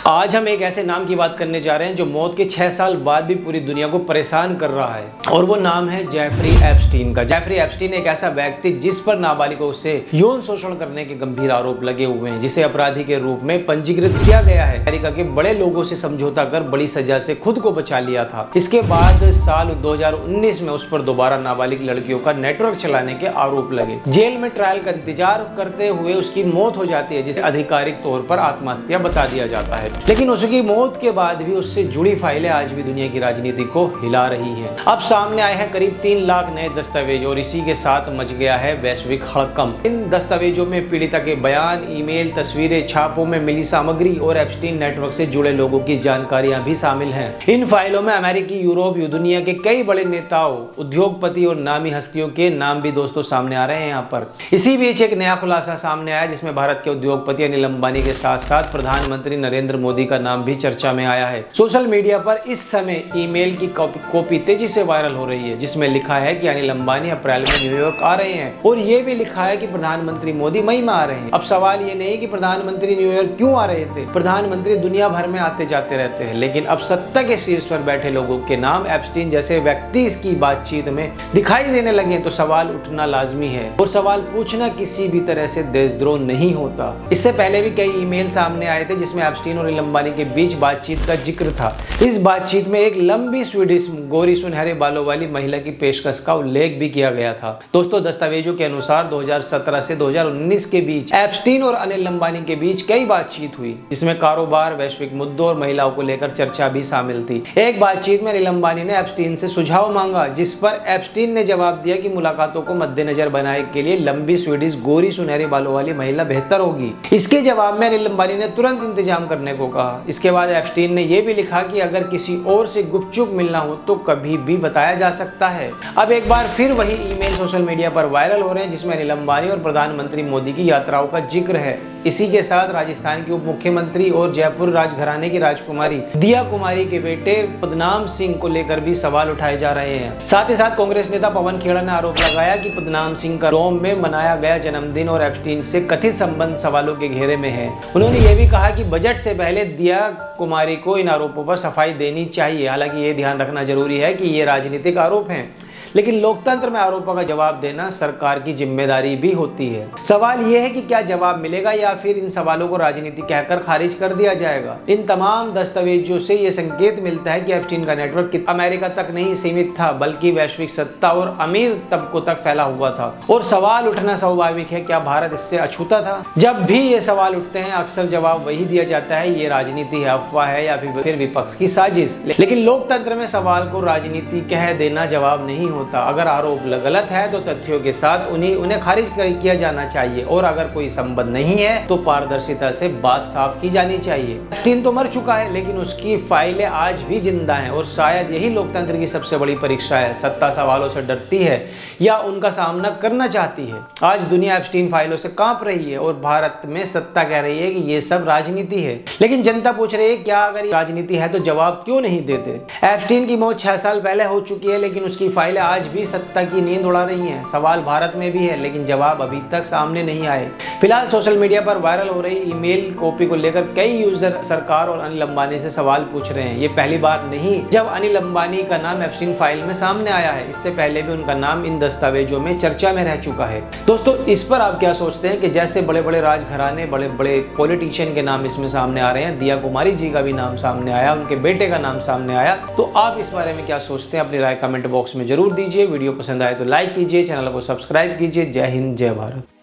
आज हम एक ऐसे नाम की बात करने जा रहे हैं जो मौत के 6 साल बाद भी पूरी दुनिया को परेशान कर रहा है, और वो नाम है जेफरी एप्स्टीन का। जेफरी एप्स्टीन एक ऐसा व्यक्ति जिस पर नाबालिगों से यौन शोषण करने के गंभीर आरोप लगे हुए हैं, जिसे अपराधी के रूप में पंजीकृत किया गया है। अमेरिका के बड़े लोगों से समझौता कर बड़ी सजा से खुद को बचा लिया था। इसके बाद साल 2019 में उस पर दोबारा नाबालिग लड़कियों का नेटवर्क चलाने के आरोप लगे। जेल में ट्रायल का इंतजार करते हुए उसकी मौत हो जाती है, जिसे आधिकारिक तौर पर आत्महत्या बता दिया जाता है। लेकिन उसकी मौत के बाद भी उससे जुड़ी फाइलें आज भी दुनिया की राजनीति को हिला रही हैं। अब सामने आए हैं करीब 3 लाख नए दस्तावेज, और इसी के साथ मच गया है वैश्विक हड़कंप। इन दस्तावेजों में पीड़िता के बयान, ईमेल, तस्वीरें, छापों में मिली सामग्री और एप्स्टीन नेटवर्क से जुड़े लोगों की जानकारियां भी शामिल हैं। इन फाइलों में अमेरिकी, यूरोप, दुनिया के कई बड़े नेताओं, उद्योगपति और नामी हस्तियों के नाम भी दोस्तों सामने आ रहे हैं यहाँ पर। इसी बीच एक नया खुलासा सामने आया, जिसमें भारत के उद्योगपति अनिल अंबानी के साथ साथ प्रधानमंत्री नरेंद्र मोदी का नाम भी चर्चा में आया है। सोशल मीडिया पर इस समय ईमेल की कॉपी तेजी से वायरल हो रही है, जिसमें लिखा है कि अनिल अंबानी अप्रैल में न्यूयॉर्क आ रहे हैं, और ये भी लिखा है कि प्रधानमंत्री मोदी मई में आ रहे हैं। अब सवाल ये नहीं कि प्रधानमंत्री न्यूयॉर्क क्यों आ रहे थे, प्रधानमंत्री दुनिया भर में आते जाते रहते हैं, लेकिन अब सत्ता के शीर्ष पर बैठे लोगों के नाम, एप्स्टीन जैसे व्यक्ति इसकी बातचीत में दिखाई देने लगे तो सवाल उठना लाजमी है, और सवाल पूछना किसी भी तरह से देशद्रोह नहीं होता। इससे पहले भी कई ईमेल सामने आए थे जिसमें एप्स्टीन और अनिल अंबानी के बीच बातचीत का जिक्र था। इस बातचीत में एक लंबी स्वीडिश गोरी सुनहरे बालों वाली महिला की पेशकश का उल्लेख भी किया गया था। दोस्तों, दस्तावेजों के अनुसार 2017 से 2019 के बीच एप्स्टीन और अनिल अंबानी के बीच कई बातचीत हुई, जिसमें कारोबार, वैश्विक मुद्दों और महिलाओं को लेकर चर्चा भी शामिल थी। एक बातचीत में अनिल अंबानी ने एप्स्टीन से सुझाव मांगा, जिस पर एप्स्टीन ने जवाब दिया कि मुलाकातों को मद्देनजर बनाने के लिए लंबी स्वीडिश गोरी सुनहरे बालों वाली महिला बेहतर होगी। इसके जवाब में अनिल अंबानी ने तुरंत इंतजाम करने को कहा। इसके बाद एप्स्टीन ने यह भी लिखा कि अगर किसी और से गुपचुप मिलना हो तो कभी भी बताया जा सकता है। अब एक बार फिर वही ईमेल सोशल मीडिया पर वायरल हो रहे हैं, जिसमें अनिल अंबानी और प्रधानमंत्री मोदी की यात्राओं का जिक्र है। इसी के साथ राजस्थान की उप मुख्यमंत्री और जयपुर राजघराने की राजकुमारी दिया कुमारी के बेटे पद्मनाभ सिंह को लेकर भी सवाल उठाए जा रहे हैं। साथ ही साथ कांग्रेस नेता पवन खेड़ा ने आरोप लगाया कि पद्मनाभ सिंह का रोम में मनाया गया जन्मदिन और एप्स्टीन से कथित संबंध सवालों के घेरे में है। उन्होंने ये भी कहा कि बजट से पहले दिया कुमारी को इन आरोपों पर सफाई देनी चाहिए। हालांकि ये ध्यान रखना जरूरी है कि ये राजनीतिक आरोप हैं, लेकिन लोकतंत्र में आरोपों का जवाब देना सरकार की जिम्मेदारी भी होती है। सवाल यह है कि क्या जवाब मिलेगा या फिर इन सवालों को राजनीति कहकर खारिज कर दिया जाएगा। इन तमाम दस्तावेजों से यह संकेत मिलता है कि एप्स्टीन का नेटवर्क अमेरिका तक नहीं सीमित था, बल्कि वैश्विक सत्ता और अमीर तबकों तक फैला हुआ था। और सवाल उठना स्वाभाविक है, क्या भारत इससे अछूता था? जब भी ये सवाल उठते हैं अक्सर जवाब वही दिया जाता है, ये राजनीति है, अफवाह है या फिर विपक्ष की साजिश। लेकिन लोकतंत्र में सवाल को राजनीति कह देना जवाब नहीं होता। अगर आरोप गलत है तो तथ्यों के साथ उन्हें खारिज किया जाना चाहिए, और अगर कोई संबंध नहीं है तो पारदर्शिता से बात साफ की जानी चाहिए। एप्स्टीन तो मर चुका है, लेकिन उसकी फाइलें आज भी जिंदा हैं, और शायद यही लोकतंत्र की सबसे बड़ी परीक्षा है। सत्ता सवालों से डरती है या उनका सामना करना चाहती है। आज दुनिया एप्स्टीन फाइलों से कांप रही है, और भारत में सत्ता कह रही है कि ये सब राजनीति है। लेकिन जनता पूछ रही है, क्या अगर राजनीति है तो जवाब क्यों नहीं देते? एप्स्टीन की मौत 6 साल पहले हो चुकी है, लेकिन उसकी फाइलें आज भी सत्ता की नींद उड़ा रही हैं। सवाल भारत में भी है, लेकिन जवाब अभी तक सामने नहीं आए। फिलहाल सोशल मीडिया पर वायरल हो रही ईमेल कॉपी को लेकर कई यूजर सरकार और अनिल अंबानी से सवाल पूछ रहे हैं। ये पहली बार नहीं जब अनिल अंबानी का नाम एप्स्टीन फाइल में सामने आया है, इससे पहले भी उनका नाम इन दस्तावेजों में चर्चा में रह चुका है। दोस्तों, इस पर आप क्या सोचते हैं कि जैसे बड़े बड़े राजघराने, बड़े बड़े पॉलिटिशियन के नाम इसमें सामने आ रहे हैं, दिया कुमारी जी का भी नाम सामने आया, उनके बेटे का नाम सामने आया, तो आप इस बारे में क्या सोचते हैं? अपनी राय कमेंट बॉक्स में जरूर दीजिए। वीडियो पसंद आए तो लाइक कीजिए, चैनल को सब्सक्राइब कीजिए। जय हिंद, जय भारत।